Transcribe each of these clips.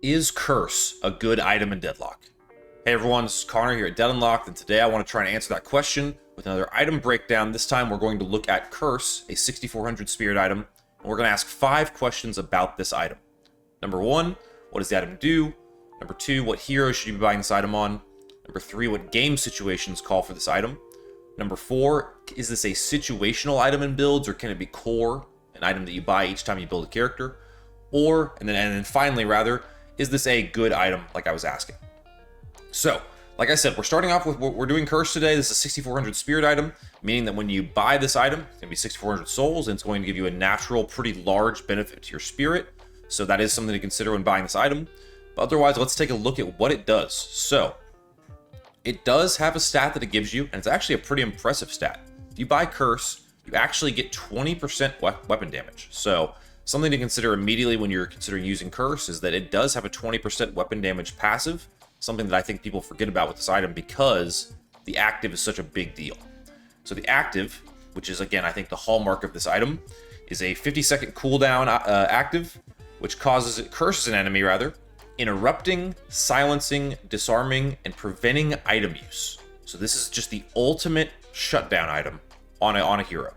Is Curse a good item in Deadlock? Hey everyone, this is Connor here at Dead Unlocked, and today I want to try and answer that question with another item breakdown. This time we're going to look at Curse, a 6400 spirit item, and we're going to ask 5 questions about this item. Number 1, what does the item do? Number 2, what hero should you be buying this item on? Number 3, what game situations call for this item? Number 4, is this a situational item in builds, or can it be core, an item that you buy each time you build a character? Or, and then finally, is this a good item, like I was asking? So, like I said, we're starting off with what we're doing Curse today. This is a 6400 spirit item, meaning that when you buy this item, it's going to be 6400 souls, and it's going to give you a natural, pretty large benefit to your spirit. So that is something to consider when buying this item. But otherwise, let's take a look at what it does. So, it does have a stat that it gives you, and it's actually a pretty impressive stat. If you buy Curse, you actually get 20% weapon damage. So, something to consider immediately when you're considering using Curse is that it does have a 20% weapon damage passive, something that I think people forget about with this item because the active is such a big deal. So the active, which is again I think the hallmark of this item, is a 50-second cooldown active, which curses an enemy interrupting, silencing, disarming, and preventing item use. So this is just the ultimate shutdown item on a hero.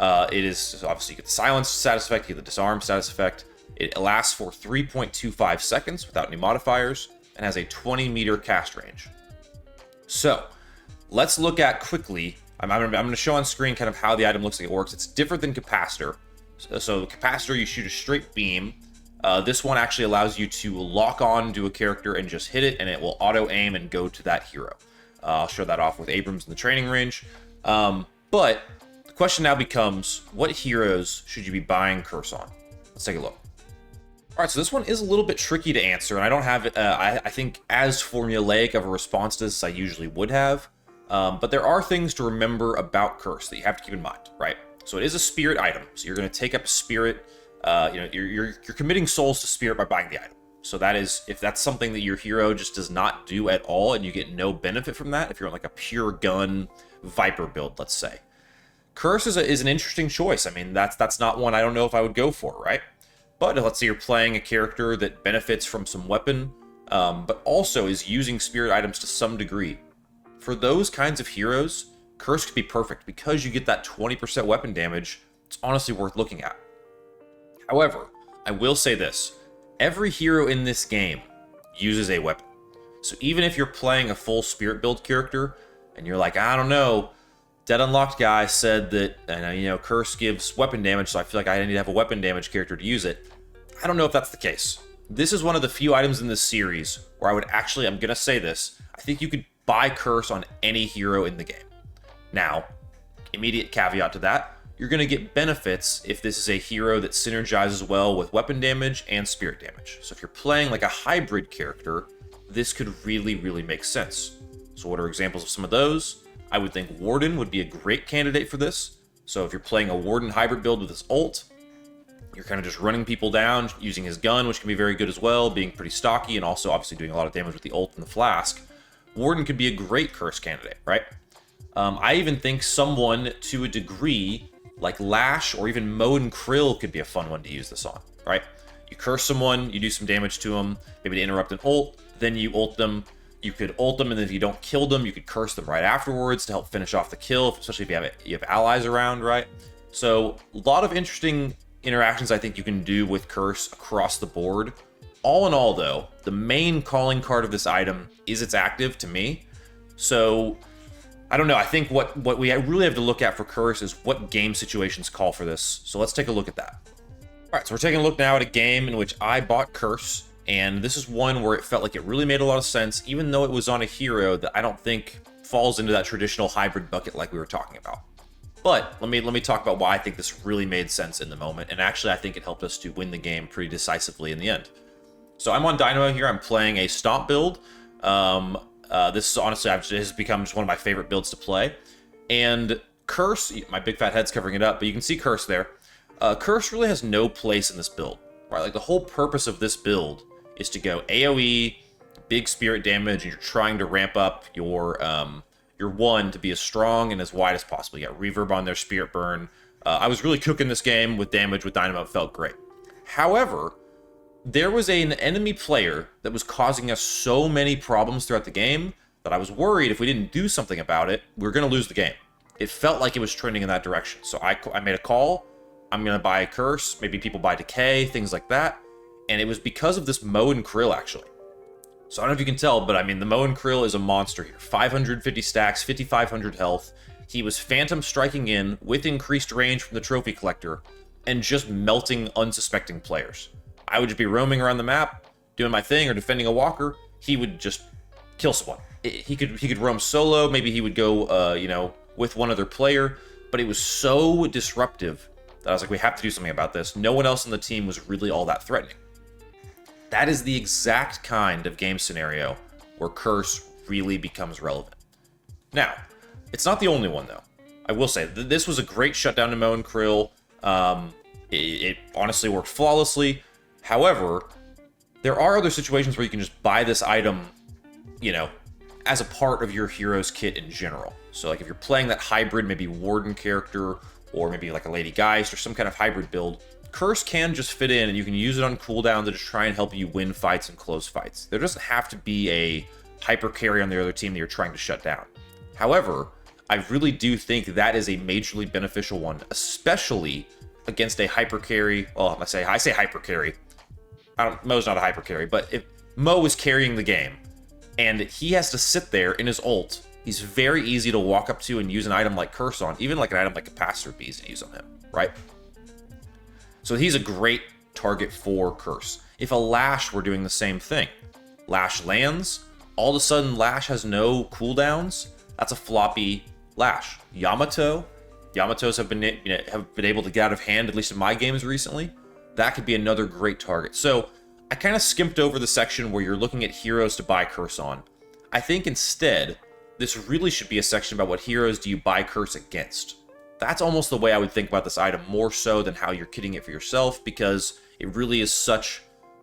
It is, so obviously you get the silence status effect, you get the disarm status effect. It lasts for 3.25 seconds without any modifiers and has a 20-meter cast range. So let's look at quickly. I'm going to show on screen kind of how the item looks like it works. It's different than Capacitor. So Capacitor, you shoot a straight beam. This one actually allows you to lock on to a character and just hit it, and it will auto-aim and go to that hero. I'll show that off with Abrams in the training range. But the question now becomes, what heroes should you be buying Curse on? Let's take a look. All right, so this one is a little bit tricky to answer, and I don't have, I think, as formulaic of a response to this as I usually would have. But there are things to remember about Curse that you have to keep in mind, right? So it is a spirit item, so you're going to take up a spirit. You're committing souls to spirit by buying the item. So that is, if that's something that your hero just does not do at all, and you get no benefit from that, if you're on like a pure gun Viper build, let's say, Curse is an interesting choice. I mean, that's not one I don't know if I would go for, right? But let's say you're playing a character that benefits from some weapon, but also is using spirit items to some degree. For those kinds of heroes, Curse could be perfect because you get that 20% weapon damage. It's honestly worth looking at. However, I will say this. Every hero in this game uses a weapon. So even if you're playing a full spirit build character, and you're like, I don't know, Dead Unlocked guy said that, Curse gives weapon damage, so I feel like I need to have a weapon damage character to use it. I don't know if that's the case. This is one of the few items in this series where I'm going to say this, I think you could buy Curse on any hero in the game. Now, immediate caveat to that, you're going to get benefits if this is a hero that synergizes well with weapon damage and spirit damage. So if you're playing like a hybrid character, this could really, really make sense. So what are examples of some of those? I would think Warden would be a great candidate for this. So if you're playing a Warden hybrid build with his ult, you're kind of just running people down, using his gun, which can be very good as well, being pretty stocky, and also obviously doing a lot of damage with the ult and the flask. Warden could be a great Curse candidate, right? I even think someone, to a degree, like Lash or even Moan Krill could be a fun one to use this on, right? You curse someone, you do some damage to them, maybe to interrupt an ult, then you ult them. You could ult them, and if you don't kill them, you could curse them right afterwards to help finish off the kill, especially if you have allies around, right? So a lot of interesting interactions I think you can do with Curse across the board. All in all, though, the main calling card of this item is its active to me. So I don't know. I think what we really have to look at for Curse is what game situations call for this. So let's take a look at that. All right, so we're taking a look now at a game in which I bought Curse. And this is one where it felt like it really made a lot of sense, even though it was on a hero that I don't think falls into that traditional hybrid bucket like we were talking about. But let me talk about why I think this really made sense in the moment, and actually I think it helped us to win the game pretty decisively in the end. So I'm on Dynamo here. I'm playing a Stomp build. This is honestly has become just one of my favorite builds to play. And Curse, my big fat head's covering it up, but you can see Curse there. Curse really has no place in this build, right? Like the whole purpose of this build is to go AoE, big spirit damage, and you're trying to ramp up your one to be as strong and as wide as possible. You got reverb on their spirit burn. I was really cooking this game with damage with Dynamo. It felt great. However, there was an enemy player that was causing us so many problems throughout the game that I was worried if we didn't do something about it, we were going to lose the game. It felt like it was trending in that direction. So I made a call. I'm going to buy a curse. Maybe people buy decay, things like that. And it was because of this Moe and Krill, actually. So I don't know if you can tell, but I mean, the Moe and Krill is a monster here. 550 stacks, 5,500 health. He was phantom striking in with increased range from the trophy collector and just melting unsuspecting players. I would just be roaming around the map, doing my thing, or defending a walker. He would just kill someone. He could roam solo. Maybe he would go, with one other player. But it was so disruptive that I was like, we have to do something about this. No one else on the team was really all that threatening. That is the exact kind of game scenario where Curse really becomes relevant. Now, it's not the only one, though. I will say, this was a great shutdown to Moe and Krill. It honestly worked flawlessly. However, there are other situations where you can just buy this item, as a part of your hero's kit in general. So, like, if you're playing that hybrid, maybe Warden character, or maybe like a Lady Geist, or some kind of hybrid build, Curse can just fit in, and you can use it on cooldown to just try and help you win fights and close fights. There doesn't have to be a hyper carry on the other team that you're trying to shut down. However, I really do think that is a majorly beneficial one, especially against a hyper carry. Well, I say hyper carry. Moe's not a hyper carry, but if Moe is carrying the game, and he has to sit there in his ult, he's very easy to walk up to and use an item like Curse on, even like an item like Capacitor Bees and use on him, right? So he's a great target for Curse. If a Lash were doing the same thing, Lash lands, all of a sudden Lash has no cooldowns, that's a floppy Lash. Yamatos have been able to get out of hand, at least in my games recently. That could be another great target. So I kind of skimped over the section where you're looking at heroes to buy Curse on. I think instead, this really should be a section about what heroes do you buy Curse against. That's almost the way I would think about this item, more so than how you're kitting it for yourself, because it really is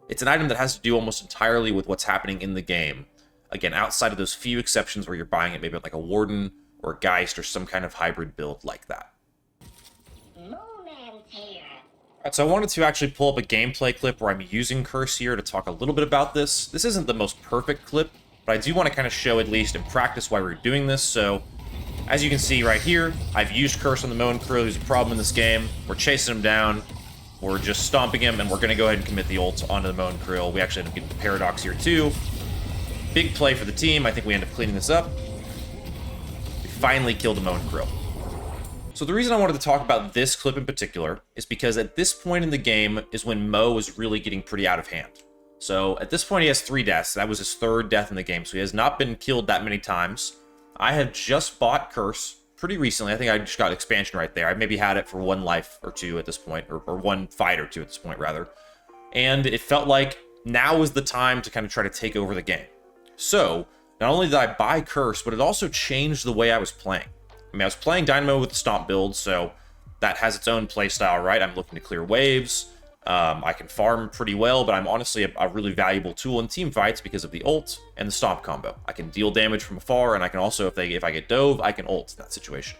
it's an item that has to do almost entirely with what's happening in the game. Again, outside of those few exceptions where you're buying it maybe like a Warden or a Geist or some kind of hybrid build like that. Alright, so I wanted to actually pull up a gameplay clip where I'm using Curse here to talk a little bit about this. This isn't the most perfect clip, but I do want to kind of show at least in practice why we're doing this. So, as you can see right here, I've used Curse on the Moe and Krill, who's a problem in this game. We're chasing him down, we're just stomping him, and we're going to go ahead and commit the ult onto the Moe and Krill. We actually end up getting the Paradox here too. Big play for the team. I think we end up cleaning this up. We finally killed the Moe and Krill. So the reason I wanted to talk about this clip in particular is because at this point in the game is when Moe is really getting pretty out of hand. So at this point he has 3 deaths. That was his 3rd death in the game, so he has not been killed that many times. I have just bought Curse pretty recently. I think I just got expansion right there. I maybe had it for 1 life or 2 at this point, or 1 fight or 2 at this point, rather. And it felt like now is the time to kind of try to take over the game. So, not only did I buy Curse, but it also changed the way I was playing. I mean, I was playing Dynamo with the Stomp build, so that has its own playstyle, right? I'm looking to clear waves. I can farm pretty well, but I'm honestly a really valuable tool in team fights because of the ult and the Stomp combo. I can deal damage from afar, and I can also, if I get dove, I can ult in that situation.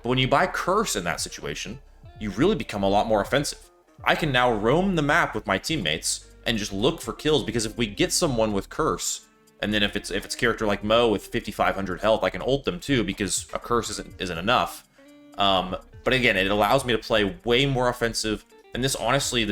But when you buy Curse in that situation, you really become a lot more offensive. I can now roam the map with my teammates and just look for kills, because if we get someone with Curse, and then if it's a character like Moe with 5,500 health, I can ult them too, because a Curse isn't enough. But again, it allows me to play way more offensive. And this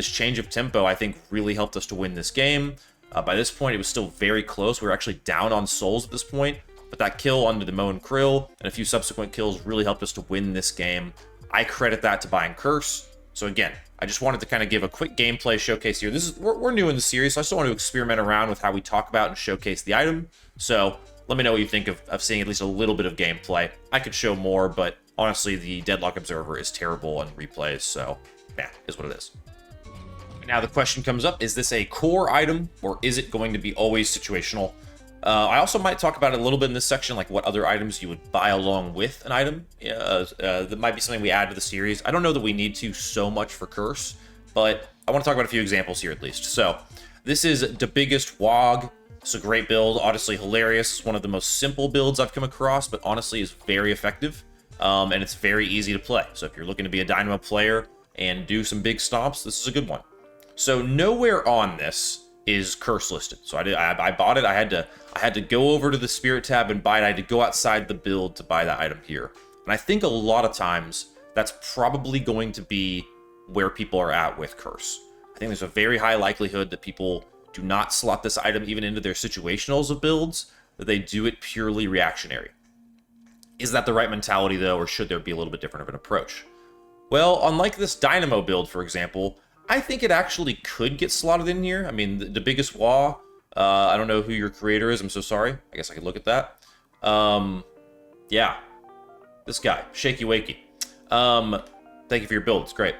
change of tempo, I think, really helped us to win this game. By this point, it was still very close. We were actually down on souls at this point. But that kill onto the Moe and Krill and a few subsequent kills really helped us to win this game. I credit that to buying Curse. So again, I just wanted to kind of give a quick gameplay showcase here. We're new in the series, so I still want to experiment around with how we talk about and showcase the item. So let me know what you think of seeing at least a little bit of gameplay. I could show more, but honestly, the Deadlock Observer is terrible on replays, so yeah, is what it is. Now the question comes up, is this a core item, or is it going to be always situational? I also might talk about it a little bit in this section, like what other items you would buy along with an item. That might be something we add to the series. I don't know that we need to so much for Curse, but I want to talk about a few examples here at least. So this is the biggest WOG. It's a great build, honestly hilarious. It's one of the most simple builds I've come across, but honestly is very effective, and it's very easy to play. So if you're looking to be a Dynamo player and do some big stomps, this is a good one. So nowhere on this is curse listed. So I bought it. I had to go over to the spirit tab and buy it. I had to go outside the build to buy that item here. And I think a lot of times that's probably going to be where people are at with curse. I think there's a very high likelihood that people do not slot this item even into their situationals of builds, that they do it purely reactionary. Is that the right mentality, though, or should there be a little bit different of an approach? Well, unlike this Dynamo build, for example, I think it actually could get slotted in here. I mean, the biggest wah, I don't know who your creator is, I'm so sorry. I guess I could look at that. Yeah, this guy, Shaky Wakey. Thank you for your build, it's great.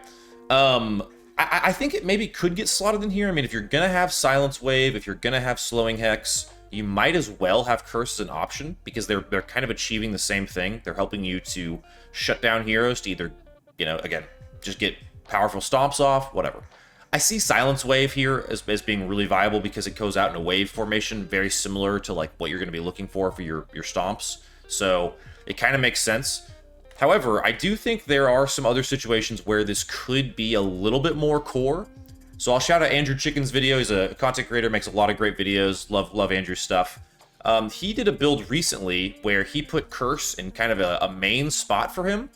I think it maybe could get slotted in here. I mean, if you're gonna have Silence Wave, if you're gonna have Slowing Hex, you might as well have Curse as an option, because they're kind of achieving the same thing. They're helping you to shut down heroes to either, you know, again, just get powerful stomps off, whatever. I see Silence Wave here as being really viable because it goes out in a wave formation, very similar to like what you're going to be looking for your stomps. So it kind of makes sense. However, I do think there are some other situations where this could be a little bit more core. So I'll shout out Andrew Chicken's video. He's a content creator, makes a lot of great videos. Love Andrew's stuff. He did a build recently where he put Curse in kind of a main spot for him.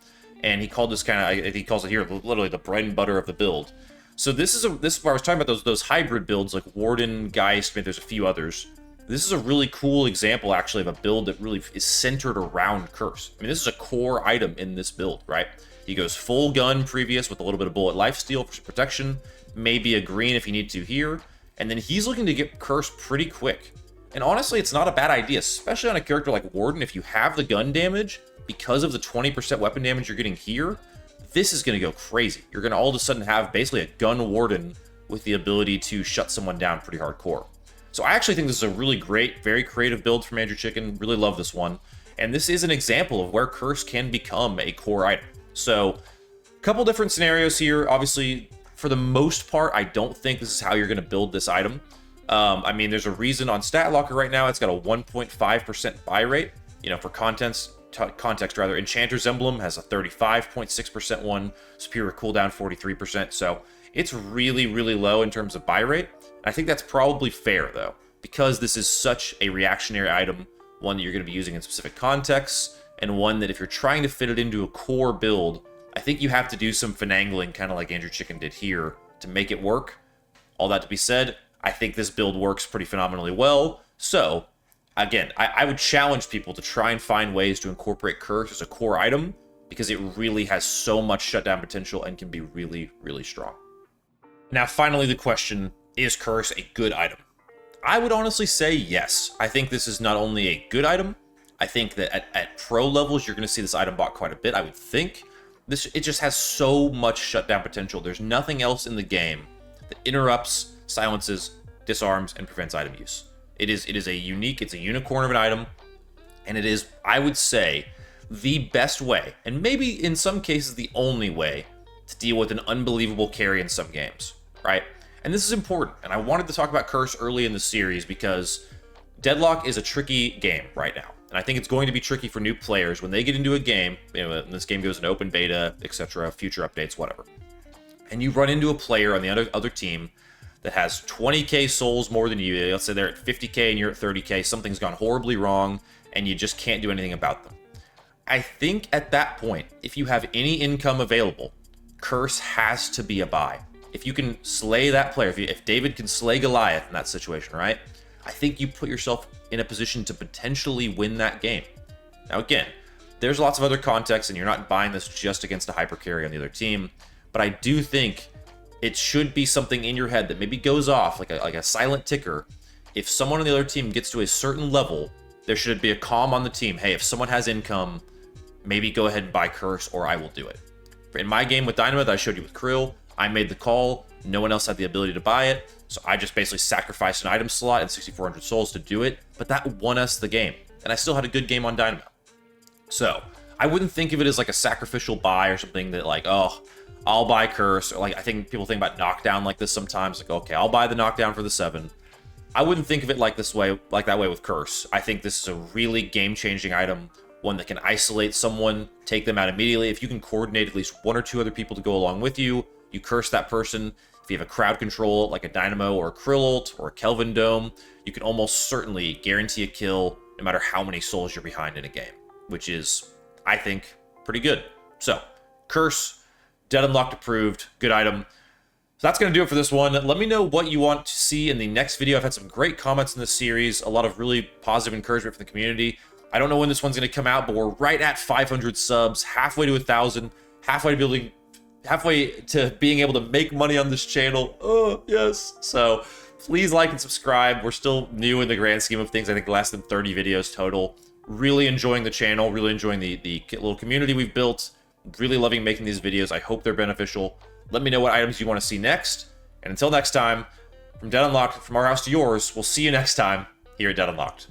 And he called this kind of, he calls it here literally the bread and butter of the build. So this is where I was talking about those hybrid builds like Warden, Geist, maybe there's a few others. This is a really cool example actually of a build that really is centered around Curse. I mean, this is a core item in this build, right? He goes full gun previous with a little bit of bullet lifesteal for protection, maybe a green if you need to here, and then he's looking to get Curse pretty quick. And honestly, it's not a bad idea, especially on a character like Warden. If you have the gun damage, because of the 20% weapon damage you're getting here, this is going to go crazy. You're going to all of a sudden have basically a gun Warden with the ability to shut someone down pretty hardcore. So I actually think this is a really great, very creative build from Andrew Chicken. Really love this one. And this is an example of where Curse can become a core item. So a couple different scenarios here. Obviously, for the most part, I don't think this is how you're going to build this item. I mean, there's a reason on Stat Locker right now, it's got a 1.5% buy rate. You know, for context, Enchanter's Emblem has a 35.6% one, Superior Cooldown 43%, so it's really, really low in terms of buy rate. I think that's probably fair, though, because this is such a reactionary item, one that you're going to be using in specific contexts, and one that if you're trying to fit it into a core build, I think you have to do some finagling, kind of like Andrew Chicken did here, to make it work. All that to be said, I think this build works pretty phenomenally well, so again, I would challenge people to try and find ways to incorporate Curse as a core item, because it really has so much shutdown potential and can be really, really strong. Now, finally, the question, is Curse a good item? I would honestly say yes. I think this is not only a good item, I think that at pro levels, you're going to see this item bought quite a bit, I would think. It just has so much shutdown potential. There's nothing else in the game that interrupts, silences, disarms, and prevents item use. It's a unicorn of an item, and it is, I would say, the best way, and maybe in some cases the only way, to deal with an unbelievable carry in some games, right? And this is important, and I wanted to talk about Curse early in the series because Deadlock is a tricky game right now, and I think it's going to be tricky for new players when they get into a game, you know, when this game goes in open beta, etc., future updates, whatever, and you run into a player on the other team that has 20k souls more than you. Let's say they're at 50k and you're at 30k, something's gone horribly wrong, and you just can't do anything about them. I think at that point, if you have any income available, Curse has to be a buy. If you can slay that player, if David can slay Goliath in that situation, right? I think you put yourself in a position to potentially win that game. Now again, there's lots of other contexts, and you're not buying this just against a hyper carry on the other team, but I do think it should be something in your head that maybe goes off like a silent ticker. If someone on the other team gets to a certain level, there should be a calm on the team. Hey, if someone has income, maybe go ahead and buy Curse, or I will do it. In my game with Dynamo that I showed you with Krill, I made the call. No one else had the ability to buy it, so I just basically sacrificed an item slot and 6,400 souls to do it, but that won us the game, and I still had a good game on Dynamo. So I wouldn't think of it as like a sacrificial buy or something that like, oh, I'll buy Curse, or like I think people think about knockdown like this sometimes, like, okay, I'll buy the knockdown for the 7. I wouldn't think of it like that way with Curse. I think this is a really game-changing item, one that can isolate someone, take them out immediately. If you can coordinate at least 1 or 2 other people to go along with you, you curse that person, If you have a crowd control like a Dynamo or a Krill ult or a Kelvin Dome, you can almost certainly guarantee a kill no matter how many souls you're behind in a game, which is, I think, pretty good. So, Curse, Dead Unlocked approved, good item. So that's going to do it for this one. Let me know what you want to see in the next video. I've had some great comments in this series, a lot of really positive encouragement from the community. I don't know when this one's going to come out, but we're right at 500 subs, halfway to 1,000, halfway to being able to make money on this channel. Oh, yes. So please like and subscribe. We're still new in the grand scheme of things. I think less than 30 videos total. Really enjoying the channel, really enjoying the little community we've built. Really loving making these videos. I hope they're beneficial. Let me know what items you want to see next. And until next time, from Dead Unlocked, from our house to yours, we'll see you next time here at Dead Unlocked.